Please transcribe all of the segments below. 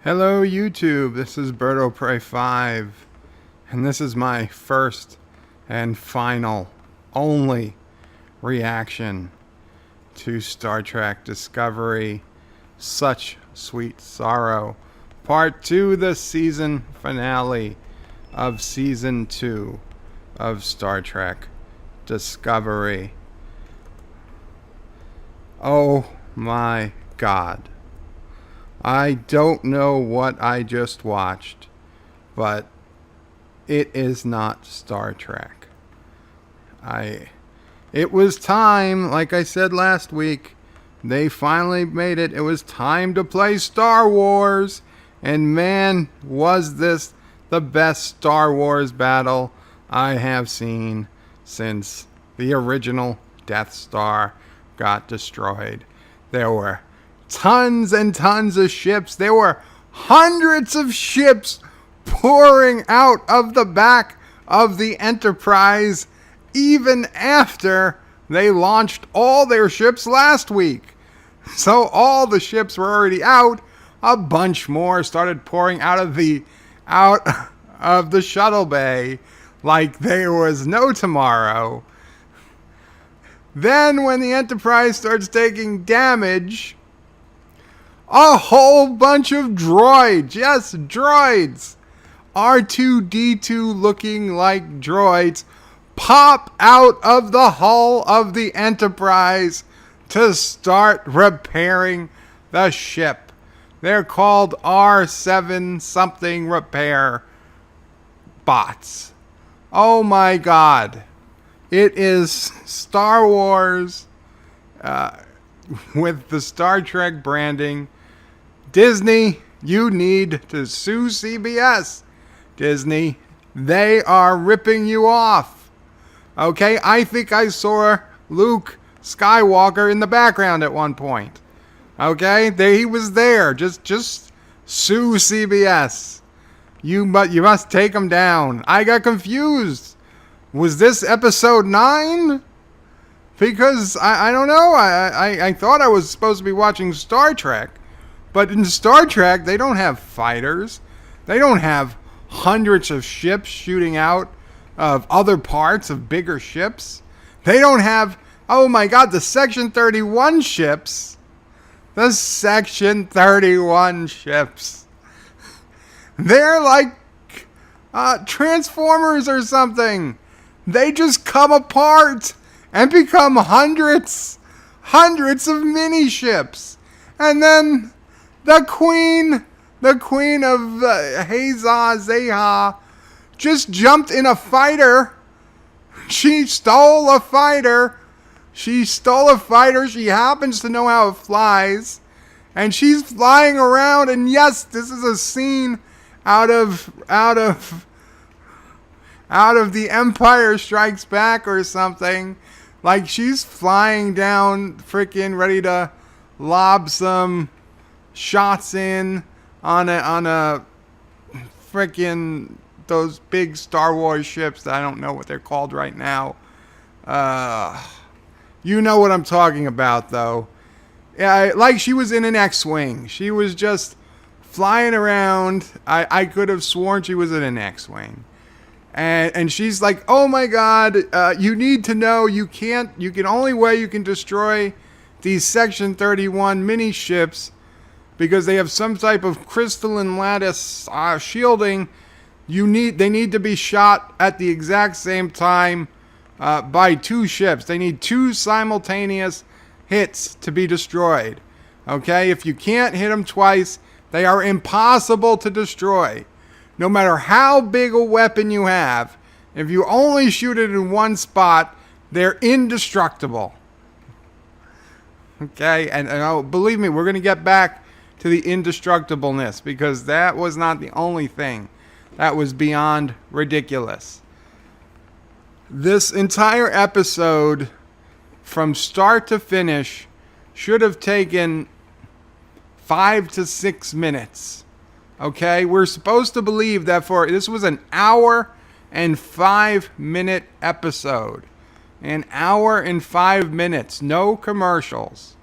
Hello YouTube, this is Birdo Prey 5, and this is my first and final, only reaction to Star Trek Discovery, Such Sweet Sorrow, Part 2, the season finale of Season 2 of Star Trek Discovery. Oh my God. I don't know what I just watched, but it is not Star Trek. It was time, like I said last week, they finally made it. It was time to play Star Wars, and man, was this the best Star Wars battle I have seen since the original Death Star got destroyed. There were tons and tons of ships. There were hundreds of ships pouring out of the back of the Enterprise even after they launched all their ships last week. So all the ships were already out. A bunch more started pouring out of the shuttle bay like there was no tomorrow. Then when the Enterprise starts taking damage, a whole bunch of droids, yes, droids, R2-D2 looking like droids, pop out of the hull of the Enterprise to start repairing the ship. They're called R7 something repair bots. Oh my God. It is Star Wars with the Star Trek branding. Disney, you need to sue CBS. Disney, they are ripping you off. Okay, I think I saw Luke Skywalker in the background at one point. Okay, he was there. Just sue CBS. You must take him down. I got confused. Was this episode 9? Because I don't know. I thought I was supposed to be watching Star Trek. But in Star Trek, they don't have fighters. They don't have hundreds of ships shooting out of other parts of bigger ships. They don't have, oh my God, the Section 31 ships. The Section 31 ships. They're like Transformers or something. They just come apart and become hundreds of mini ships. And then the queen of Zeha, just jumped in a fighter. She stole a fighter. She happens to know how it flies. And she's flying around. And yes, this is a scene out of The Empire Strikes Back or something. Like she's flying down, freaking ready to lob some shots in on a freaking those big Star Wars ships that I don't know what they're called right now. You know what I'm talking about, though. Yeah, like she was in an X-Wing. She was just flying around. I could have sworn she was in an X-Wing. And she's like, oh my God, you need to know only way you can destroy these Section 31 mini ships, because they have some type of crystalline lattice shielding. They need to be shot at the exact same time by two ships. They need two simultaneous hits to be destroyed. Okay, if you can't hit them twice, they are impossible to destroy. No matter how big a weapon you have, if you only shoot it in one spot, they're indestructible. Okay, and believe me, we're going to get back to the indestructibleness, because that was not the only thing. That was beyond ridiculous. This entire episode, from start to finish, should have taken 5 to 6 minutes. Okay, we're supposed to believe that this was an hour and 5-minute episode. An hour and 5 minutes, no commercials.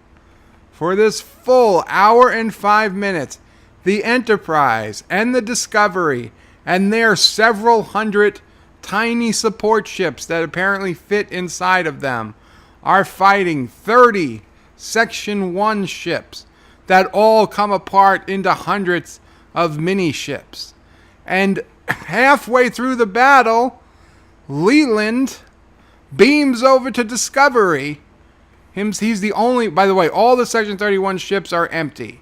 For this full hour and 5 minutes, the Enterprise and the Discovery and their several hundred tiny support ships that apparently fit inside of them are fighting 30 Section 1 ships that all come apart into hundreds of mini ships. And halfway through the battle, Leland beams over to Discovery. He's the only, by the way, all the Section 31 ships are empty.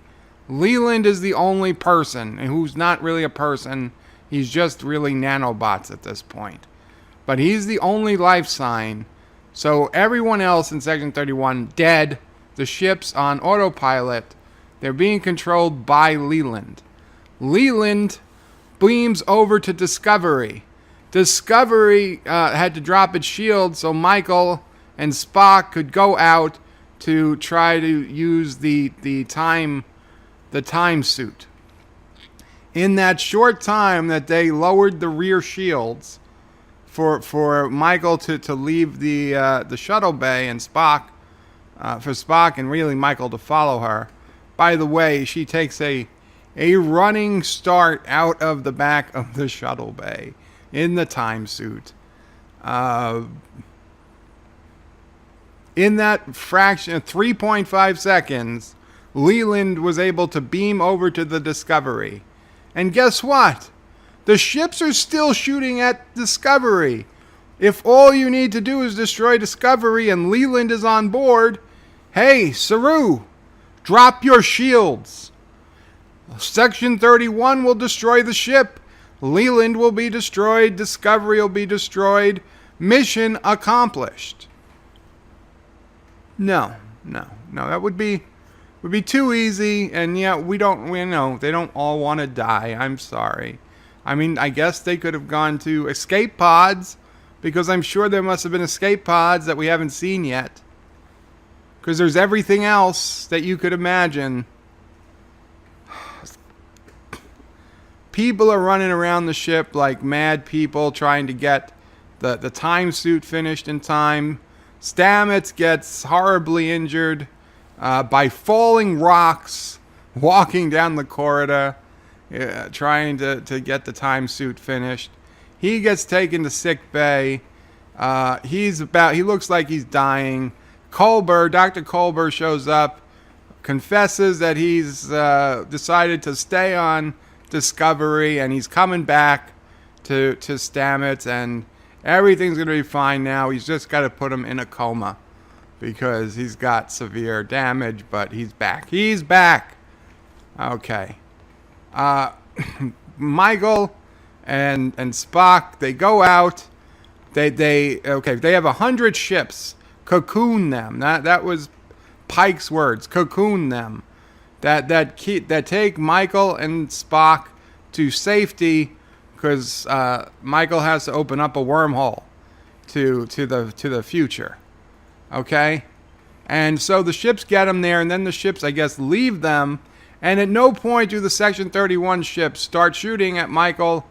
Leland is the only person, and who's not really a person. He's just really nanobots at this point. But he's the only life sign. So everyone else in Section 31 dead. The ship's on autopilot. They're being controlled by Leland. Leland beams over to Discovery. Discovery had to drop its shield so Michael and Spock could go out to try to use the time suit. In that short time that they lowered the rear shields for Michael to leave the shuttle bay and Spock for Spock and really Michael to follow her. By the way, she takes a running start out of the back of the shuttle bay in the time suit. In that fraction, 3.5 seconds, Leland was able to beam over to the Discovery. And guess what? The ships are still shooting at Discovery. If all you need to do is destroy Discovery and Leland is on board, hey, Saru, drop your shields. Section 31 will destroy the ship. Leland will be destroyed. Discovery will be destroyed. Mission accomplished. No. That would be too easy. And yeah, we know they don't all want to die. I'm sorry. I mean, I guess they could have gone to escape pods, because I'm sure there must have been escape pods that we haven't seen yet. Because there's everything else that you could imagine. People are running around the ship like mad people trying to get the time suit finished in time. Stamets gets horribly injured by falling rocks, walking down the corridor, trying to get the time suit finished. He gets taken to sick bay. He looks like he's dying. Dr. Culber shows up, confesses that he's decided to stay on Discovery, and he's coming back to Stamets, and everything's going to be fine now. He's just got to put him in a coma because he's got severe damage, but he's back. He's back. Okay. Michael and Spock, they go out. They have 100 ships. Cocoon them. That was Pike's words. Cocoon them. That take Michael and Spock to safety, because Michael has to open up a wormhole to the future. Okay? And so the ships get them there, and then the ships, I guess, leave them, and at no point do the Section 31 ships start shooting at Michael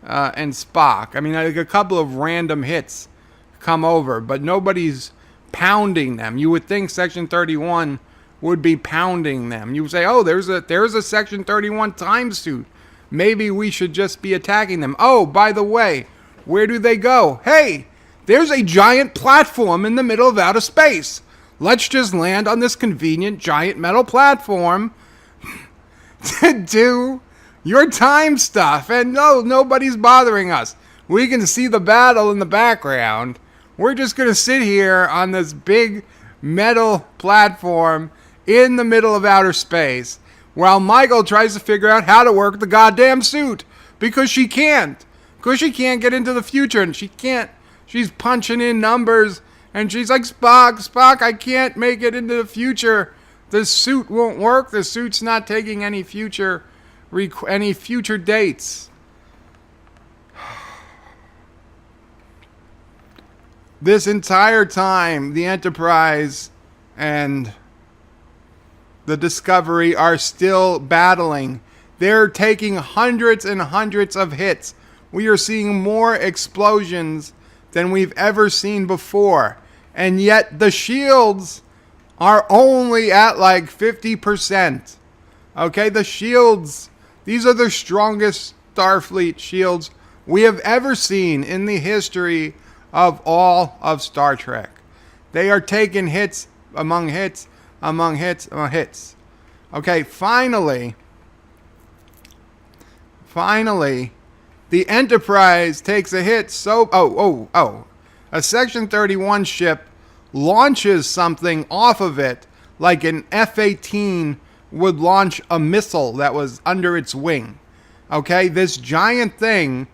and Spock. I mean, like a couple of random hits come over, but nobody's pounding them. You would think Section 31 would be pounding them. You would say, oh, there's a Section 31 time suit. Maybe we should just be attacking them. Oh, by the way, where do they go? Hey, there's a giant platform in the middle of outer space. Let's just land on this convenient giant metal platform to do your time stuff. And no, nobody's bothering us. We can see the battle in the background. We're just going to sit here on this big metal platform in the middle of outer space while Michael tries to figure out how to work the goddamn suit, because she can't. Because she can't get into the future, and she's punching in numbers, and she's like, Spock, I can't make it into the future. The suit won't work. The suit's not taking any future dates. This entire time, the Enterprise and the Discovery are still battling. They're taking hundreds and hundreds of hits. We are seeing more explosions than we've ever seen before. And yet the shields are only at like 50%. Okay, the shields These are the strongest Starfleet shields we have ever seen in the history of all of Star Trek. They are taking hits among hits, among hits, among hits. Okay, finally, the Enterprise takes a hit. A Section 31 ship launches something off of it like an F-18 would launch a missile that was under its wing. Okay, this giant thing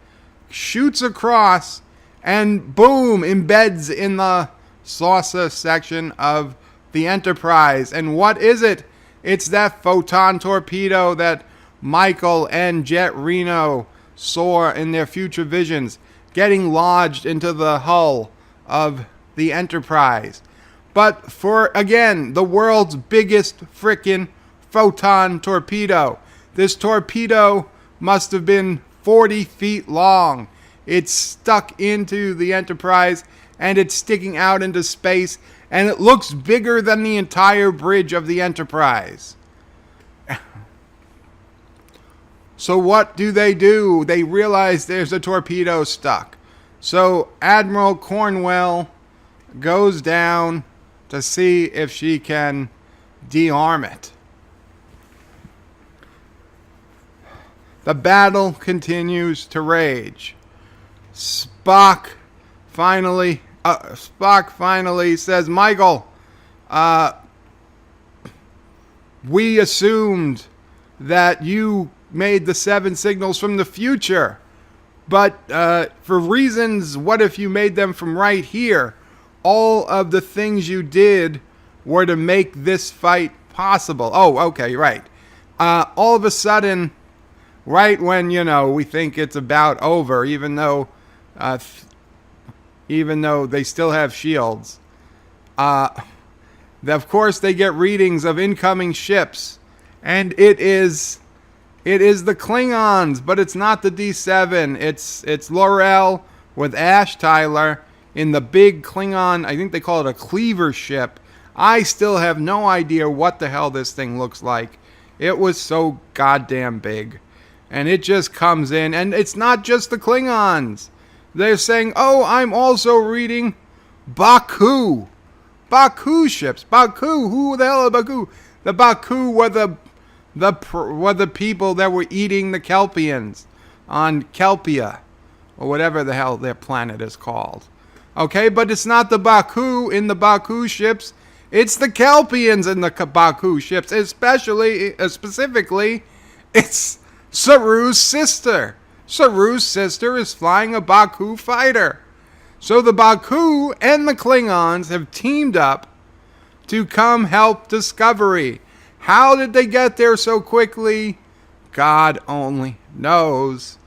shoots across and boom, embeds in the saucer section of the Enterprise. And what is it? It's that photon torpedo that Michael and Jet Reno saw in their future visions, getting lodged into the hull of the Enterprise. But for, again, the world's biggest frickin' photon torpedo. This torpedo must have been 40 feet long. It's stuck into the Enterprise and it's sticking out into space, and it looks bigger than the entire bridge of the Enterprise. So what do? They realize there's a torpedo stuck. So Admiral Cornwell goes down to see if she can dearm it. The battle continues to rage. Spock finally says, Michael, we assumed that you made the 7 signals from the future, but for reasons, what if you made them from right here? All of the things you did were to make this fight possible. Oh, okay, right. All of a sudden, right when, we think it's about over, even though they still have shields, of course they get readings of incoming ships, and it is the Klingons, but it's not the D7. It's L'Orell with Ash Tyler in the big Klingon, I think they call it a cleaver ship. I still have no idea what the hell this thing looks like. It was so goddamn big. And it just comes in, and it's not just the Klingons. They're saying, oh, I'm also reading Baku. Baku ships. Baku. Who the hell are Baku? The Baku were the people that were eating the Kelpians on Kelpia, or whatever the hell their planet is called. Okay, but it's not the Baku in the Baku ships. It's the Kelpians in the Baku ships. Specifically, it's Saru's sister. Saru's sister is flying a Baku fighter. So the Baku and the Klingons have teamed up to come help Discovery. How did they get there so quickly? God only knows.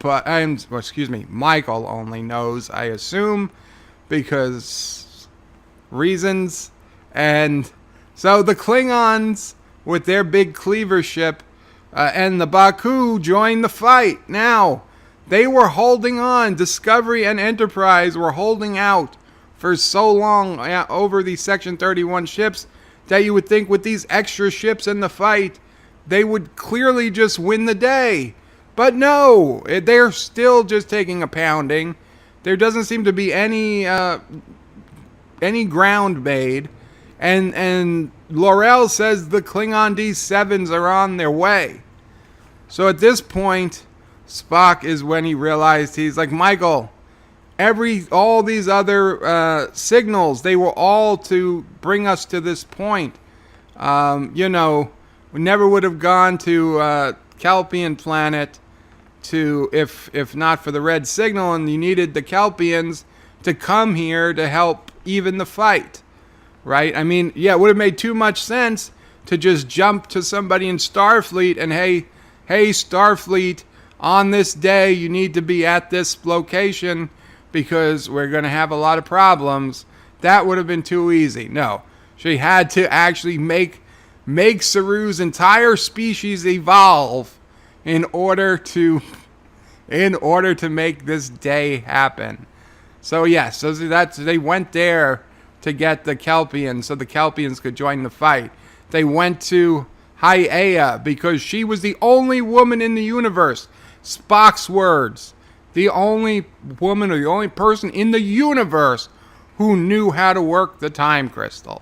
Michael only knows, I assume, because reasons. And so the Klingons, with their big cleaver ship, and the Baku joined the fight. Now, they were holding on. Discovery and Enterprise were holding out for so long over these Section 31 ships that you would think with these extra ships in the fight, they would clearly just win the day. But no, they're still just taking a pounding. There doesn't seem to be any ground made. And L'Orell says the Klingon D7s are on their way. So at this point, Spock is when he realized, he's like, Michael, all these other signals, they were all to bring us to this point. We never would have gone to Kelpian planet if not for the red signal, and you needed the Kelpians to come here to help even the fight. Right? I mean, yeah, it would have made too much sense to just jump to somebody in Starfleet and, hey, Starfleet, on this day you need to be at this location because we're going to have a lot of problems. That would have been too easy. No, she had to actually make Saru's entire species evolve in order to make this day happen. So yes, they went there to get the Kelpians so the Kelpians could join the fight. They went to Hiea, because she was the only woman in the universe. Spock's words. The only woman or the only person in the universe who knew how to work the time crystal.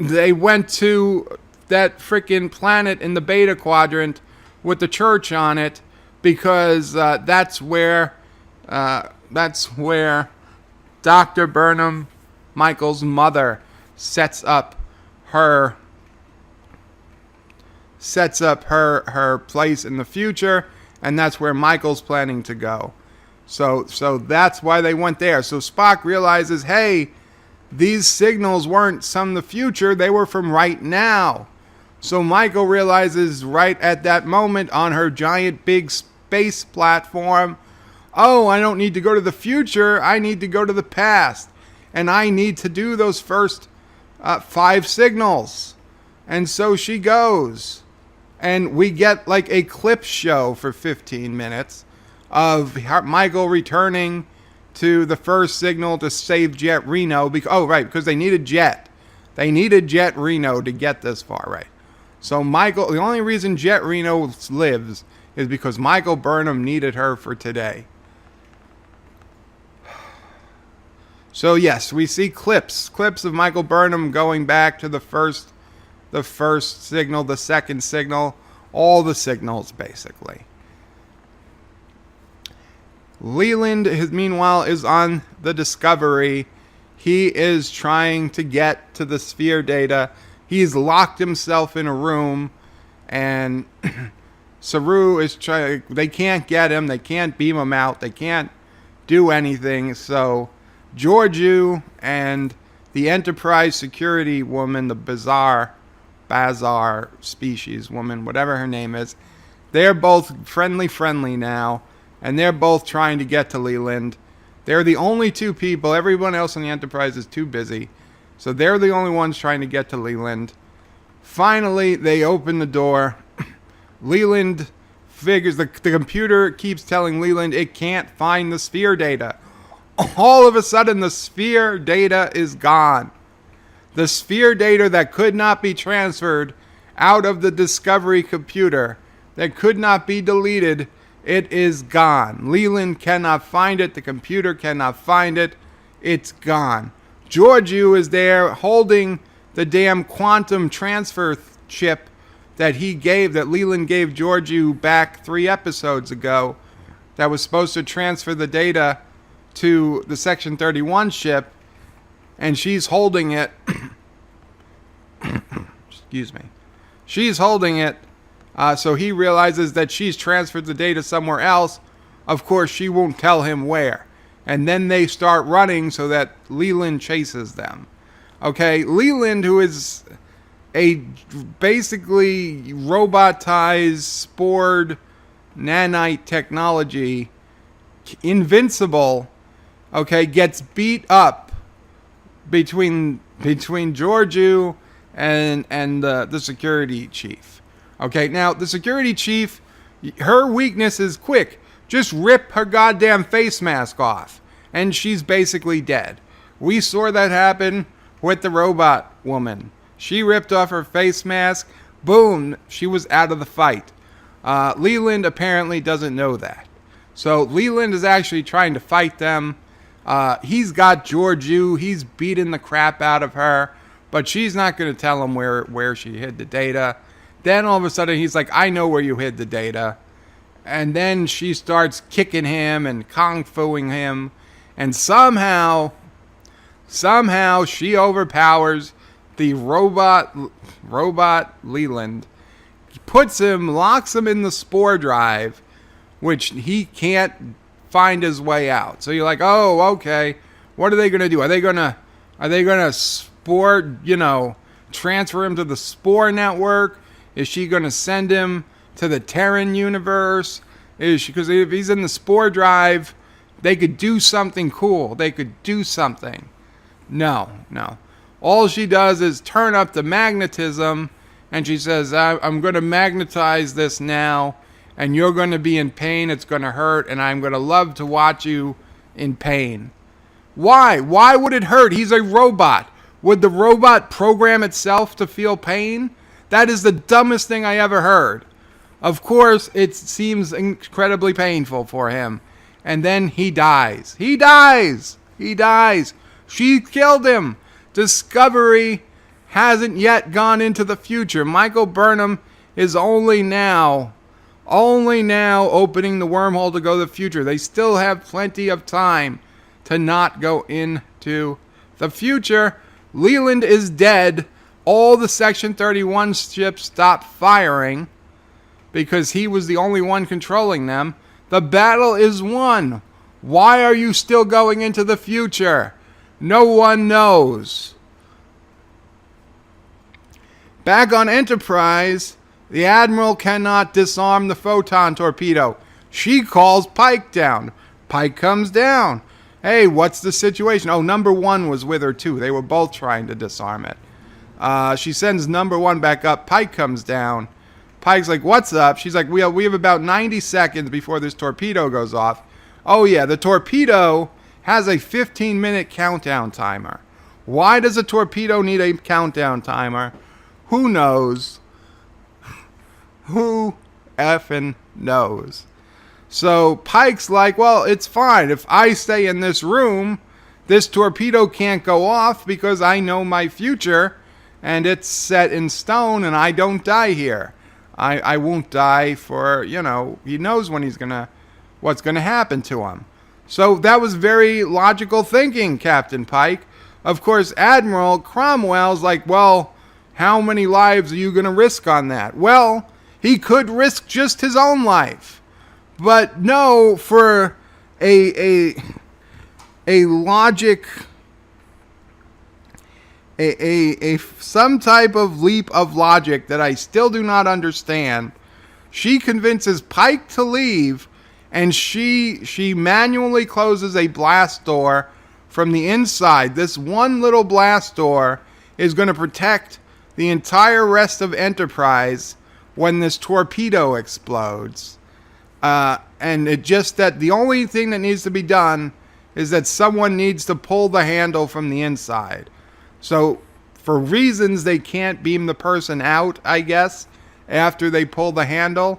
They went to that freaking planet in the Beta Quadrant with the church on it because that's where Dr. Burnham, Michael's mother, sets up her place in the future, and that's where Michael's planning to go. So that's why they went there. So Spock realizes, hey, these signals weren't from the future, they were from right now. So Michael realizes right at that moment on her giant big space platform, oh, I don't need to go to the future, I need to go to the past. And I need to do those first 5 signals. And so she goes. And we get like a clip show for 15 minutes of Michael returning to the first signal to save Jet Reno. Because they needed Jet. They needed Jet Reno to get this far, right? So Michael, the only reason Jet Reno lives is because Michael Burnham needed her for today. So yes, we see clips of Michael Burnham going back to the first signal, the second signal, all the signals basically. Leland, meanwhile, is on the Discovery. He is trying to get to the sphere data. He's locked himself in a room, and Saru is trying. They can't get him. They can't beam him out. They can't do anything. So Georgiou and the Enterprise security woman, the Bazar species woman, whatever her name is, they're both friendly now, and they're both trying to get to Leland. They're the only 2 people. Everyone else on the Enterprise is too busy. So they're the only ones trying to get to Leland. Finally, they open the door. Leland figures, the computer keeps telling Leland it can't find the sphere data. All of a sudden, the sphere data is gone. The sphere data that could not be transferred out of the Discovery computer, that could not be deleted, it is gone. Leland cannot find it. The computer cannot find it. It's gone. Georgiou is there holding the damn quantum transfer chip that Leland gave Georgiou back 3 episodes ago, that was supposed to transfer the data to the Section 31 ship, and she's holding it. Excuse me. She's holding it, so he realizes that she's transferred the data somewhere else. Of course, she won't tell him where. And then they start running so that Leland chases them. Okay, Leland, who is a basically robotized, spored nanite technology, invincible, okay, gets beat up between Georgiou and the security chief. Okay, now the security chief, her weakness is quick. Just rip her goddamn face mask off, and she's basically dead. We saw that happen with the robot woman. She ripped off her face mask. Boom, she was out of the fight. Leland apparently doesn't know that. So Leland is actually trying to fight them. He's got Georgiou. He's beating the crap out of her, but she's not going to tell him where she hid the data. Then all of a sudden he's like, I know where you hid the data. And then she starts kicking him and kung fuing him. And somehow she overpowers the robot Leland, locks him in the spore drive, which he can't find his way out. So you're like, oh, okay. What are they going to do? Are they going to spore, transfer him to the spore network? Is she going to send him to the Terran universe? Because if he's in the spore drive, they could do something cool. They could do something. No. All she does is turn up the magnetism, and she says, I'm going to magnetize this now, and you're going to be in pain. It's going to hurt, and I'm going to love to watch you in pain. Why? Why would it hurt? He's a robot. Would the robot program itself to feel pain? That is the dumbest thing I ever heard. Of course, it seems incredibly painful for him. And then he dies. He dies! He dies! She killed him! Discovery hasn't yet gone into the future. Michael Burnham is only now opening the wormhole to go to the future. They still have plenty of time to not go into the future. Leland is dead. All the Section 31 ships stopped firing because he was the only one controlling them. The battle is won. Why are you still going into the future? No one knows. Back on Enterprise, the Admiral cannot disarm the photon torpedo. She calls Pike down. Pike comes down. Hey, what's the situation? Oh, number one was with her too. They were both trying to disarm it. She sends number one back up. Pike comes down. Pike's like, what's up? She's like, we have about 90 seconds before this torpedo goes off. Oh yeah, the torpedo has a 15-minute countdown timer. Why does a torpedo need a countdown timer? Who knows? Who effing knows? So Pike's like, well, it's fine. If I stay in this room, this torpedo can't go off because I know my future and it's set in stone and I don't die here. I won't die for, he knows when what's gonna happen to him. So that was very logical thinking, Captain Pike. Of course, Admiral Cromwell's like, well, how many lives are you gonna risk on that? Well, he could risk just his own life. But no, for a logic, some type of leap of logic that I still do not understand, she convinces Pike to leave, and she manually closes a blast door from the inside. This one little blast door is going to protect the entire rest of Enterprise when this torpedo explodes. And it just that the only thing that needs to be done is that someone needs to pull the handle from the inside. So for reasons they can't beam the person out, I guess, after they pull the handle.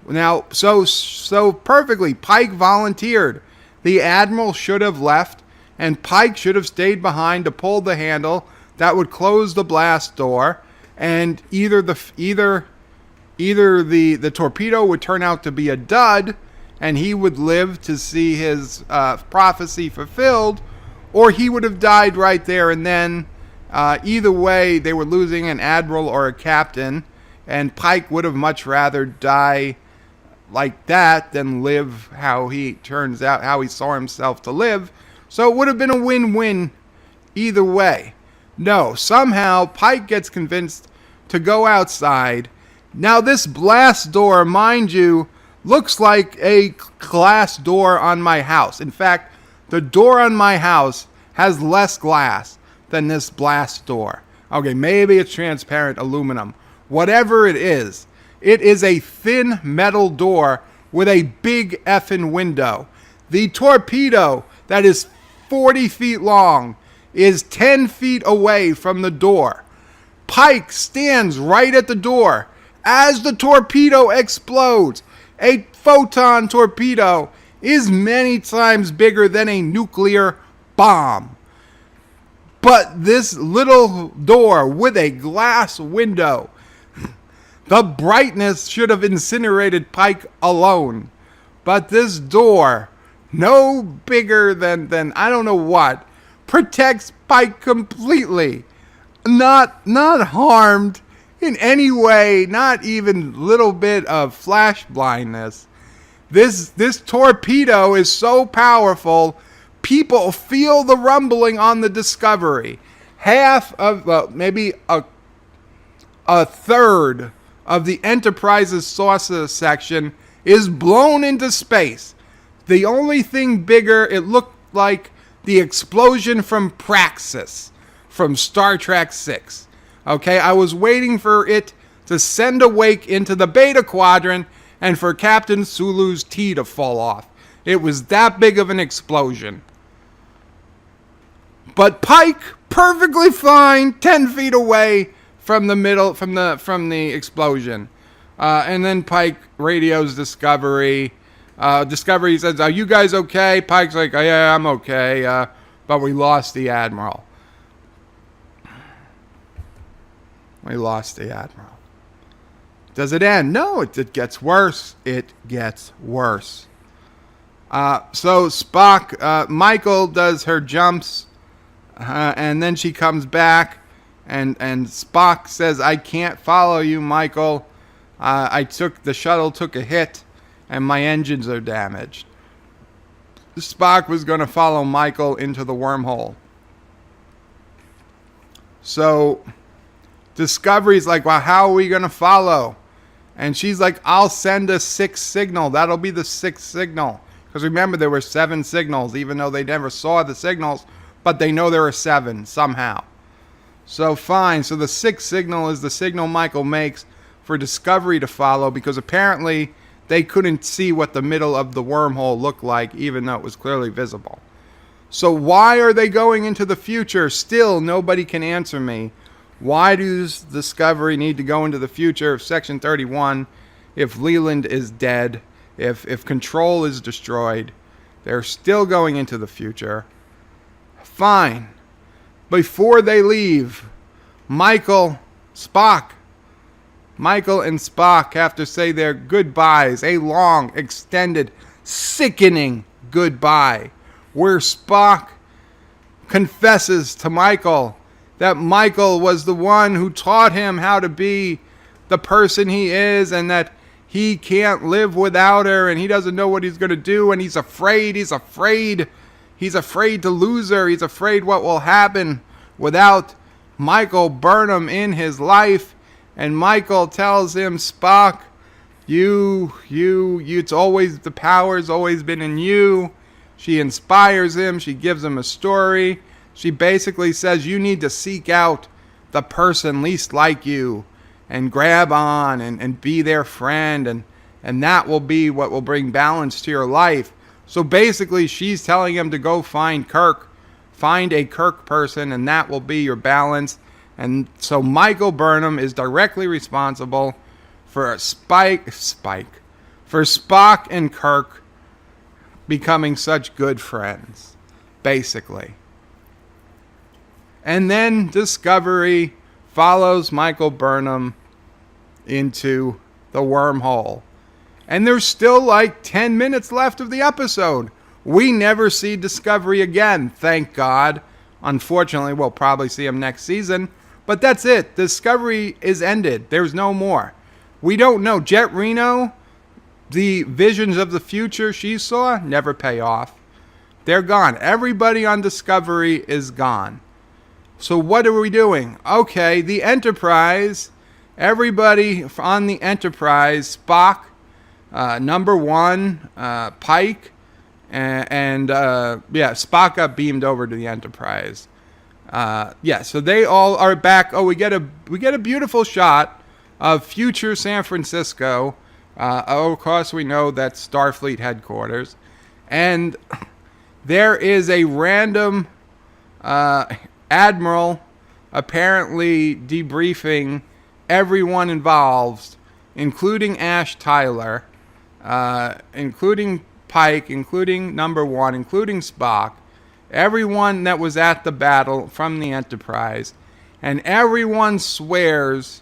Now, so perfectly, Pike volunteered. The Admiral should have left, and Pike should have stayed behind to pull the handle that would close the blast door, and either the torpedo would turn out to be a dud, and he would live to see his prophecy fulfilled, or he would have died right there and then. Either way, they were losing an admiral or a captain, and Pike would have much rather die like that than live how he saw himself to live. So it would have been a win-win either way. No, somehow Pike gets convinced to go outside. Now this blast door, mind you, looks like a glass door on my house. In fact, the door on my house has less glass than this blast door. Okay, maybe it's transparent aluminum. Whatever it is a thin metal door with a big effing window. The torpedo that is 40 feet long is 10 feet away from the door. Pike stands right at the door. As the torpedo explodes, a photon torpedo is many times bigger than a nuclear bomb. But this little door with a glass window, the brightness should have incinerated Pike alone. But this door, no bigger than I don't know what, protects Pike completely. Not harmed in any way, not even little bit of flash blindness. This torpedo is so powerful, people feel the rumbling on the Discovery. Half of, maybe a third of the Enterprise's saucer section is blown into space. The only thing bigger, it looked like the explosion from Praxis from Star Trek 6. Okay, I was waiting for it to send a wake into the Beta Quadrant and for Captain Sulu's tea to fall off. It was that big of an explosion. But Pike, perfectly fine, 10 feet away from the explosion. And then Pike radios Discovery. Discovery says, "Are you guys okay?" Pike's like, "Yeah, I'm okay, but we lost the Admiral." We lost the Admiral. Does it end? No, it gets worse. It gets worse. So Spock, Michael does her jumps, and then she comes back, and Spock says, "I can't follow you, Michael. The shuttle took a hit, and my engines are damaged." Spock was going to follow Michael into the wormhole. So Discovery's like, "Well, how are we going to follow?" And she's like, "I'll send a sixth signal. That'll be the sixth signal." Because remember, there were 7 signals, even though they never saw the signals, but they know there are 7 somehow. So fine. So the 6th signal is the signal Michael makes for Discovery to follow, because apparently they couldn't see what the middle of the wormhole looked like, even though it was clearly visible. So why are they going into the future? Still, nobody can answer me. Why does Discovery need to go into the future of Section 31 if Leland is dead, if Control is destroyed? They're still going into the future. Fine. Before they leave, Michael and Spock have to say their goodbyes, a long, extended, sickening goodbye, where Spock confesses to Michael that Michael was the one who taught him how to be the person he is, and that he can't live without her, and he doesn't know what he's going to do, and he's afraid to lose her. He's afraid what will happen without Michael Burnham in his life. And Michael tells him, "Spock, it's always, the power's always been in you." She inspires him. She gives him a story. She basically says, "You need to seek out the person least like you and grab on and be their friend, and that will be what will bring balance to your life." So basically, she's telling him to go find Kirk. Find a Kirk person, and that will be your balance. And so Michael Burnham is directly responsible for Spock and Kirk becoming such good friends, basically. And then Discovery follows Michael Burnham into the wormhole. And there's still like 10 minutes left of the episode. We never see Discovery again, thank God. Unfortunately, we'll probably see him next season. But that's it. Discovery is ended. There's no more. We don't know. Jet Reno, the visions of the future she saw, never pay off. They're gone. Everybody on Discovery is gone. So what are we doing? Okay, the Enterprise. Everybody on the Enterprise, Spock, number 1, Pike, and Spock got beamed over to the Enterprise. So they all are back. Oh, we get a beautiful shot of future San Francisco. Of course, we know that's Starfleet headquarters, and there is a random admiral apparently debriefing everyone involved, including Ash Tyler, including Pike, including number 1, including Spock, everyone that was at the battle from the Enterprise, and everyone swears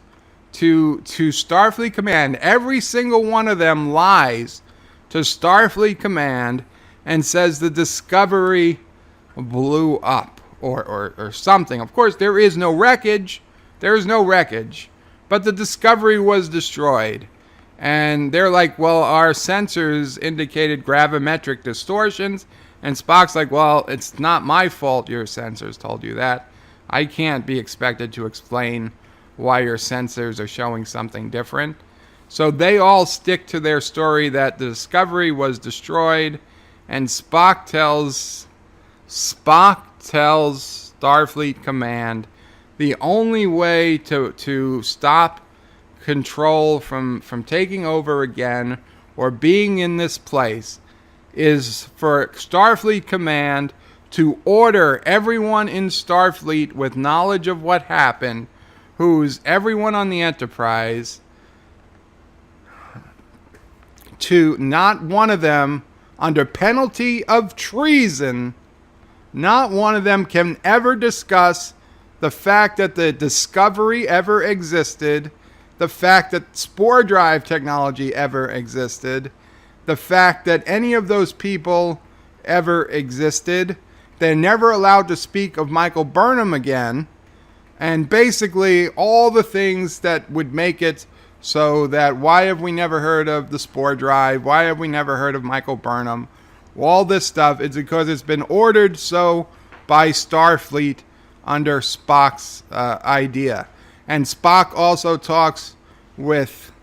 to Starfleet Command. Every single one of them lies to Starfleet Command and says the Discovery blew up or something. Of course, there is no wreckage. But the Discovery was destroyed. And they're like, "Well, our sensors indicated gravimetric distortions." And Spock's like, "Well, it's not my fault your sensors told you that. I can't be expected to explain why your sensors are showing something different." So they all stick to their story that the Discovery was destroyed. And Spock tells Starfleet Command the only way to stop Control from taking over again or being in this place is for Starfleet Command to order everyone in Starfleet with knowledge of what happened who's everyone on the Enterprise, to not one of them, under penalty of treason, not one of them can ever discuss the fact that the Discovery ever existed, the fact that spore drive technology ever existed, the fact that any of those people ever existed. They're never allowed to speak of Michael Burnham again. And basically all the things that would make it so that why have we never heard of the spore drive? Why have we never heard of Michael Burnham? All this stuff is because it's been ordered so by Starfleet under Spock's idea. And Spock also talks with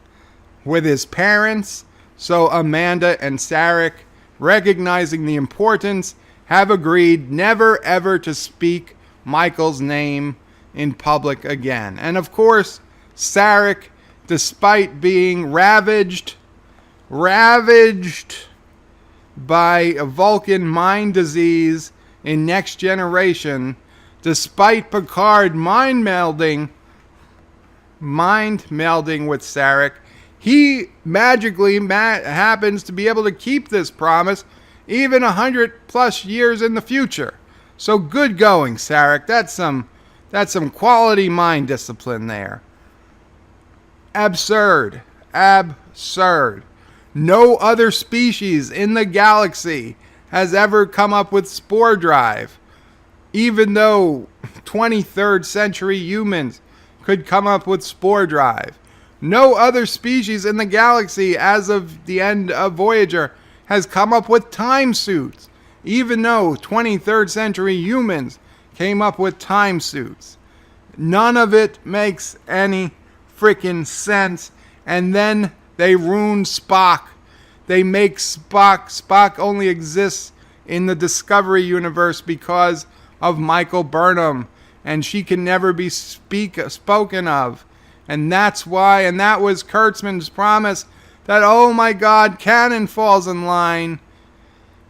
his parents. So Amanda and Sarek, recognizing the importance, have agreed never ever to speak Michael's name in public again. And of course, Sarek, despite being ravaged by a Vulcan mind disease in Next Generation, despite Picard mind melding with Sarek, he magically happens to be able to keep this promise even 100+ years in the future. So good going, Sarek. That's some quality mind discipline there. Absurd. No other species in the galaxy has ever come up with spore drive, even though 23rd century humans could come up with spore drive. No other species in the galaxy as of the end of Voyager has come up with time suits, even though 23rd century humans came up with time suits. None of it makes any freaking sense. And then they ruin Spock. They make Spock only exists in the Discovery universe because of Michael Burnham, and she can never be spoken of. And that's why, and that was Kurtzman's promise, that, oh my God, canon falls in line.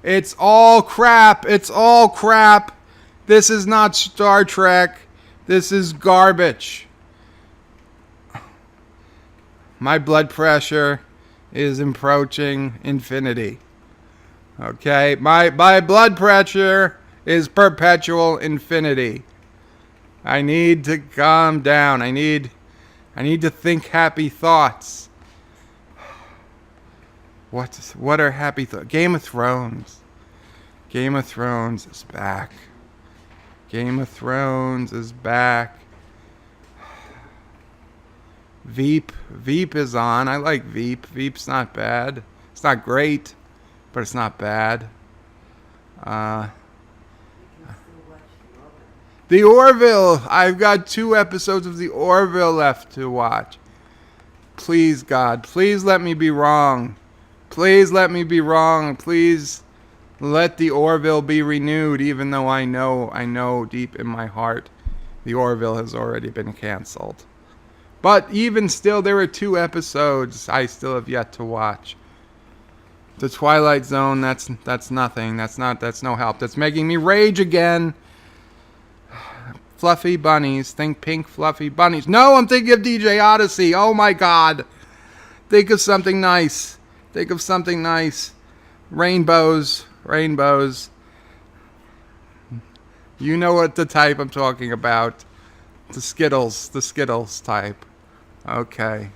It's all crap. It's all crap. This is not Star Trek. This is garbage. My blood pressure is approaching infinity. Okay? My blood pressure is perpetual infinity. I need to calm down. I need to think happy thoughts. What are happy thoughts? Game of Thrones. Game of Thrones is back. Game of Thrones is back. Veep is on. I like Veep. Veep's not bad. It's not great, but it's not bad. The Orville. I've got 2 episodes of The Orville left to watch. Please, God, please let me be wrong. Please let me be wrong. Please let The Orville be renewed, even though I know deep in my heart The Orville has already been canceled. But even still, there are 2 episodes I still have yet to watch. The Twilight Zone, that's nothing. That's no help. That's making me rage again. Fluffy bunnies. Think pink fluffy bunnies. No, I'm thinking of DJ Odyssey. Oh my God. Think of something nice. Rainbows. You know what the type I'm talking about. The Skittles type. Okay.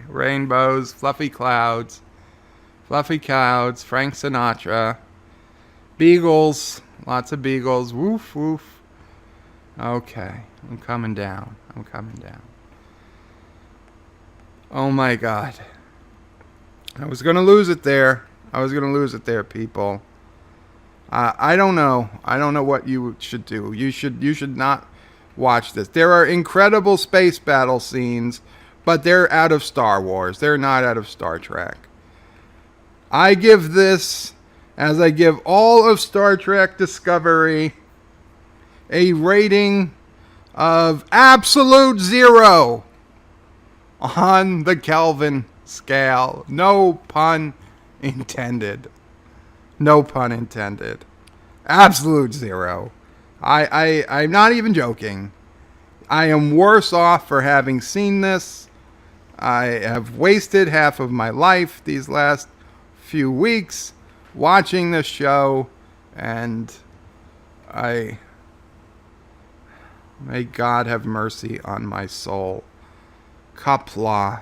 Rainbows, fluffy clouds, Frank Sinatra, beagles, lots of beagles, woof, woof. Okay, I'm coming down. Oh my God. I was going to lose it there, people. I don't know what you should do. You should not watch this. There are incredible space battle scenes, but they're out of Star Wars. They're not out of Star Trek. I give this, as I give all of Star Trek Discovery, a rating of absolute 0 on the Kelvin scale. No pun intended. Absolute 0. I'm not even joking. I am worse off for having seen this. I have wasted half of my life these last few weeks watching this show, and may God have mercy on my soul. Qapla.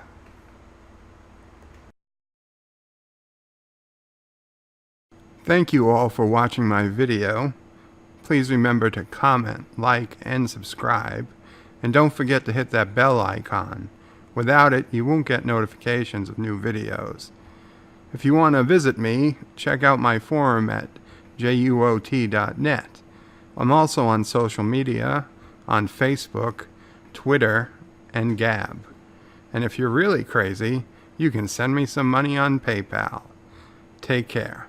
Thank you all for watching my video. Please remember to comment, like, and subscribe. And don't forget to hit that bell icon. Without it, you won't get notifications of new videos. If you want to visit me, check out my forum at juot.net. I'm also on social media, on Facebook, Twitter, and Gab. And if you're really crazy, you can send me some money on PayPal. Take care.